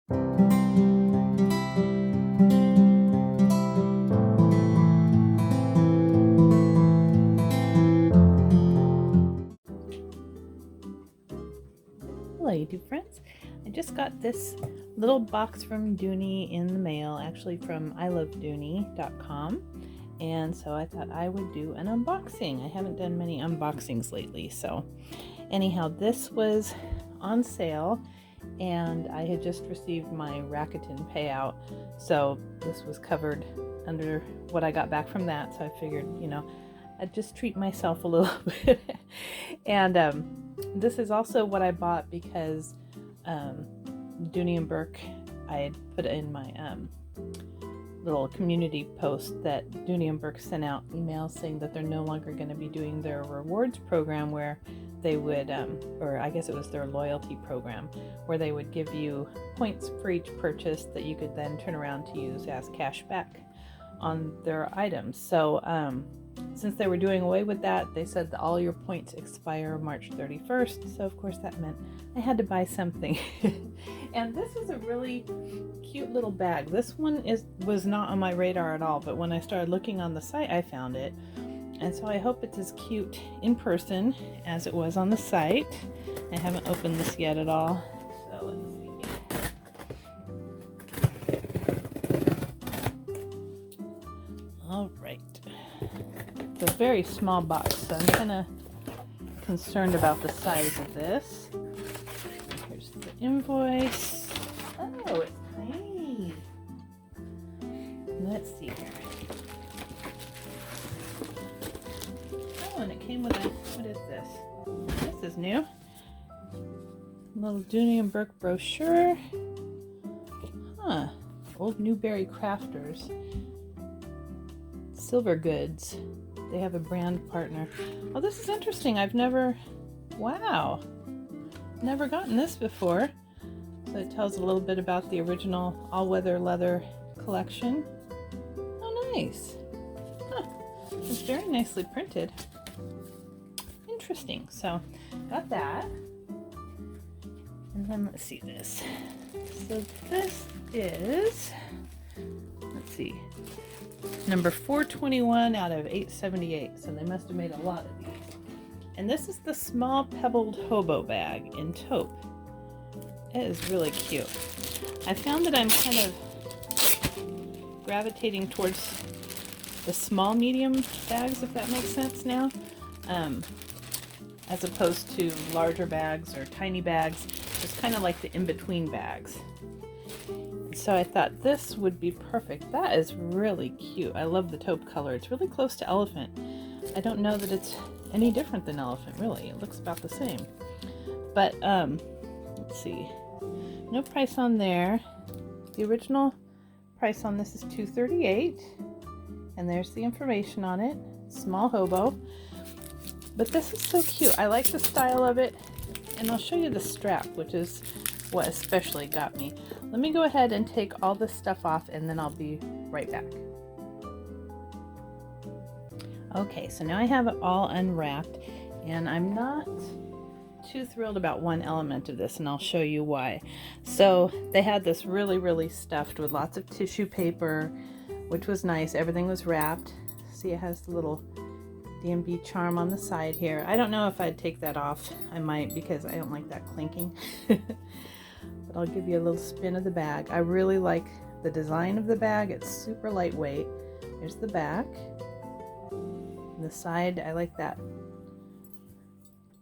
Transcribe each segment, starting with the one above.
Hello YouTube friends. I just got this little box from Dooney in the mail, actually from ilovedooney.com, and so I thought I would do an unboxing. I haven't done many unboxings lately, so anyhow, this was on sale and I had just received my Rakuten payout, so this was covered under what I got back from that, so I figured, I'd just treat myself a little bit. And this is also what I bought because Dooney and Burke, I had put in my little community post that Dooney and Burke sent out emails saying that they're no longer going to be doing their rewards program where they would, or I guess it was their loyalty program, where they would give you points for each purchase that you could then turn around to use as cash back on their items. So since they were doing away with that, they said that all your points expire March 31st. So of course that meant I had to buy something. And this is a really cute little bag. This one was not on my radar at all, but when I started looking on the site, I found it. And so I hope it's as cute in person as it was on the site. I haven't opened this yet at all. So let's see. All right. It's a very small box, so I'm kind of concerned about the size of this. Here's the invoice. Oh, it's tiny. Let's see here. Oh, and it came with a, what is this? This is new. Little Dooney and Burke brochure. Huh. Old Newberry Crafters. Silver Goods. They have a brand partner. Oh, this is interesting. I've never gotten this before. So it tells a little bit about the original all-weather leather collection. Oh, nice. Huh. It's very nicely printed. Interesting. So, got that. And then let's see this. So this is, let's see, number 421 out of 878, so they must have made a lot of these. And this is the small pebbled hobo bag in taupe. It is really cute. I found that I'm kind of gravitating towards the small medium bags, if that makes sense now, as opposed to larger bags or tiny bags. Just kind of like the in-between bags. So I thought this would be perfect. That is really cute. I love the taupe color. It's really close to elephant. I don't know that it's any different than elephant, really. It looks about the same. But, let's see. No price on there. The original price on this is $238. And there's the information on it. Small hobo. But this is so cute. I like the style of it. And I'll show you the strap, which is what especially got me. Let me go ahead and take all this stuff off and then I'll be right back. Okay, so now I have it all unwrapped and I'm not too thrilled about one element of this and I'll show you why. So they had this really stuffed with lots of tissue paper, which was nice. Everything was wrapped. See, it has the little DMB charm on the side here. I don't know if I'd take that off. I might, because I don't like that clinking. But I'll give you a little spin of the bag. I really like the design of the bag. It's super lightweight. There's the back. And the side, I like that.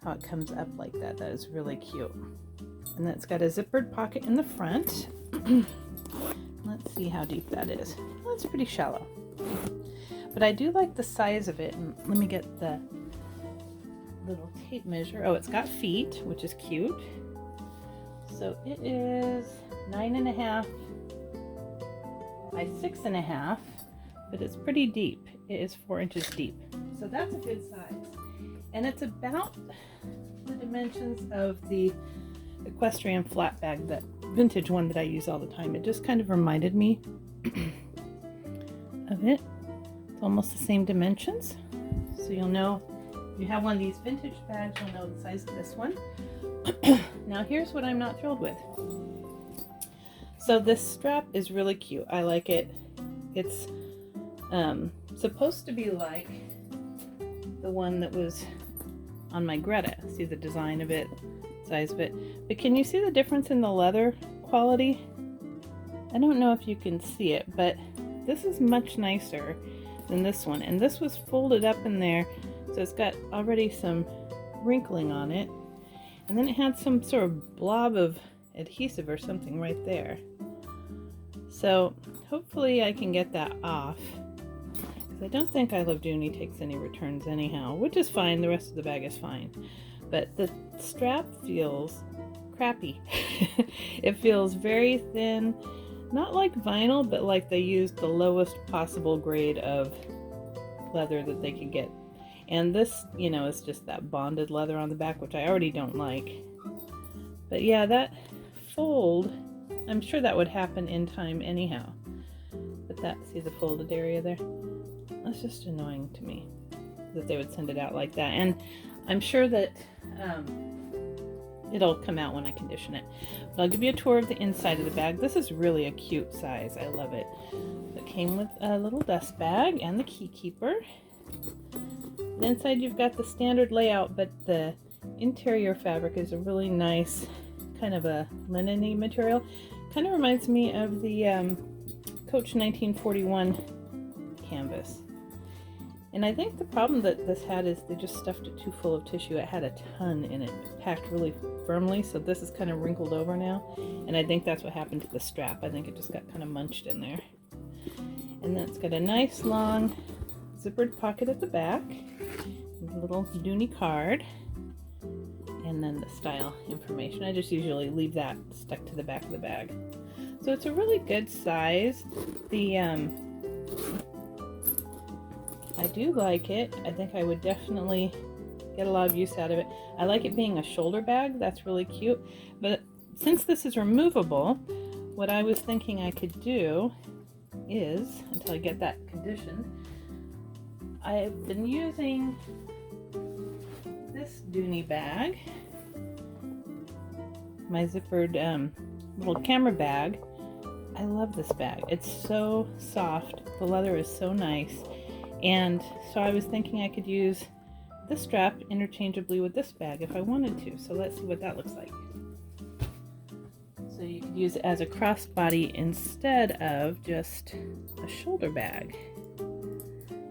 How it comes up like that. That is really cute. And then it's got a zippered pocket in the front. Let's see how deep that is. Well, it's pretty shallow. But I do like the size of it. And let me get the little tape measure. Oh, it's got feet, which is cute. So it is 9.5 by 6.5, but it's pretty deep. It is 4 inches deep. So that's a good size. And it's about the dimensions of the equestrian flat bag, that vintage one that I use all the time. It just kind of reminded me of it. It's almost the same dimensions. So you'll know, if you have one of these vintage bags, you'll know the size of this one. Now here's what I'm not thrilled with. So this strap is really cute. I like it. It's supposed to be like the one that was on my Greta. See the design of it, size of it. But can you see the difference in the leather quality? I don't know if you can see it, but this is much nicer than this one. And this was folded up in there, so it's got already some wrinkling on it. And then it had some sort of blob of adhesive or something right there. So hopefully I can get that off. I don't think I Love Dooney takes any returns anyhow, which is fine. The rest of the bag is fine. But the strap feels crappy. It feels very thin, not like vinyl, but like they used the lowest possible grade of leather that they could get. And this, you know, is just that bonded leather on the back, which I already don't like. But yeah, that fold, I'm sure that would happen in time anyhow. But that, see the folded area there? That's just annoying to me that they would send it out like that. And I'm sure that it'll come out when I condition it. But I'll give you a tour of the inside of the bag. This is really a cute size. I love it. It came with a little dust bag and the key keeper. The inside you've got the standard layout, but the interior fabric is a really nice kind of a linen-y material. Kind of reminds me of the Coach 1941 canvas. And I think the problem that this had is they just stuffed it too full of tissue. It had a ton in it, packed really firmly, so this is kind of wrinkled over now. And I think that's what happened to the strap. I think it just got kind of munched in there. And then it's got a nice long zippered pocket at the back, a little Dooney card, and then the style information. I just usually leave that stuck to the back of the bag. So it's a really good size. I do like it. I think I would definitely get a lot of use out of it. I like it being a shoulder bag. That's really cute. But since this is removable, what I was thinking I could do is, until I get that conditioned, I've been using this Dooney bag, my zippered little camera bag. I love this bag. It's so soft. The leather is so nice. And so I was thinking I could use this strap interchangeably with this bag if I wanted to. So let's see what that looks like. So you could use it as a crossbody instead of just a shoulder bag.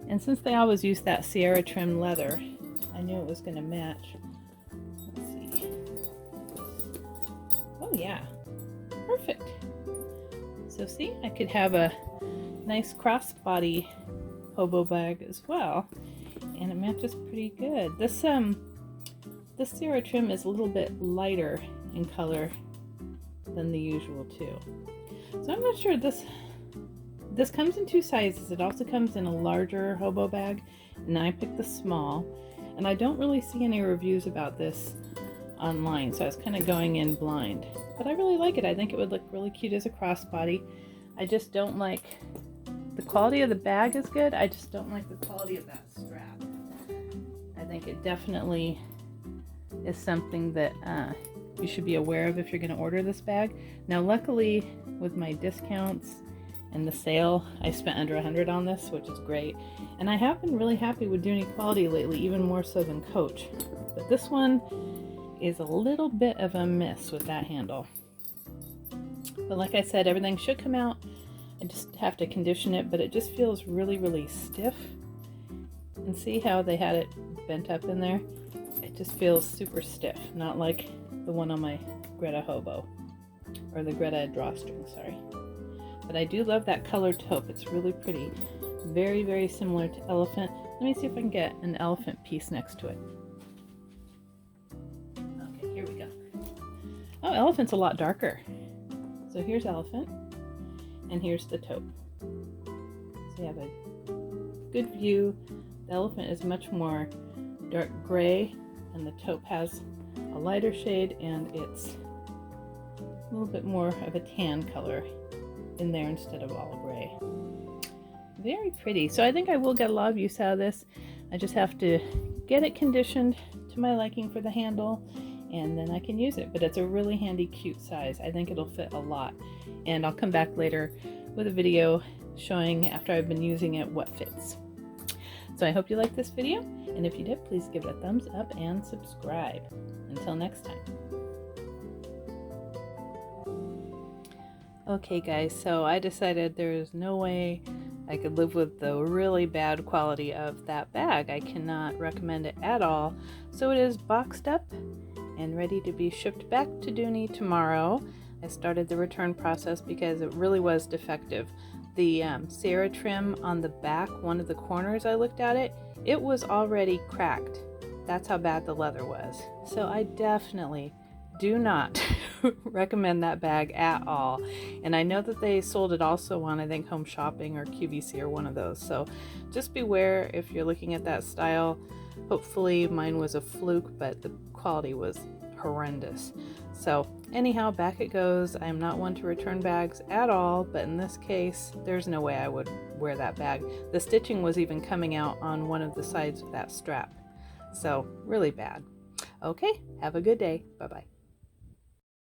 And since they always use that Sierra trim leather, I knew it was going to match. Let's see. Oh yeah, perfect. So see, I could have a nice crossbody hobo bag as well, and it matches pretty good. This Sierra trim is a little bit lighter in color than the usual too. So I'm not sure this comes in two sizes. It also comes in a larger hobo bag, and I picked the small, and I don't really see any reviews about this online, so I was kind of going in blind. But I really like it. I think it would look really cute as a crossbody. I just don't like the quality of the bag is good. I just don't like the quality of that strap. I think it definitely is something that you should be aware of if you're going to order this bag. Now, luckily, with my discounts and the sale, I spent under $100 on this, which is great. And I have been really happy with Dooney quality lately, even more so than Coach. But this one is a little bit of a miss with that handle. But like I said, everything should come out. I just have to condition it, but it just feels really, really stiff. And see how they had it bent up in there? It just feels super stiff, not like the one on my Greta Hobo, or the Greta drawstring, sorry. But I do love that colored taupe. It's really pretty. Very, very similar to elephant. Let me see if I can get an elephant piece next to it. Okay, here we go. Oh, elephant's a lot darker. So here's elephant. And here's the taupe. So you have a good view. The elephant is much more dark gray, and the taupe has a lighter shade, and it's a little bit more of a tan color in there instead of all gray. Very pretty. So I think I will get a lot of use out of this. I just have to get it conditioned to my liking for the handle and then I can use it. But it's a really handy, cute size. I think it'll fit a lot. And I'll come back later with a video showing, after I've been using it, what fits. So I hope you liked this video, and if you did, please give it a thumbs up and subscribe. Until next time. Okay guys, so I decided there's no way I could live with the really bad quality of that bag. I cannot recommend it at all. So it is boxed up and ready to be shipped back to Dooney tomorrow. I started the return process because it really was defective. The Sierra trim on the back, one of the corners, I looked at it, it was already cracked. That's how bad the leather was. So I definitely do not recommend that bag at all. And I know that they sold it also on, I think, Home Shopping or QVC or one of those. So just beware if you're looking at that style. Hopefully mine was a fluke, but the quality was horrendous. So anyhow, back it goes. I'm not one to return bags at all, but in this case, there's no way I would wear that bag. The stitching was even coming out on one of the sides of that strap. So really bad. Okay, have a good day. Bye-bye.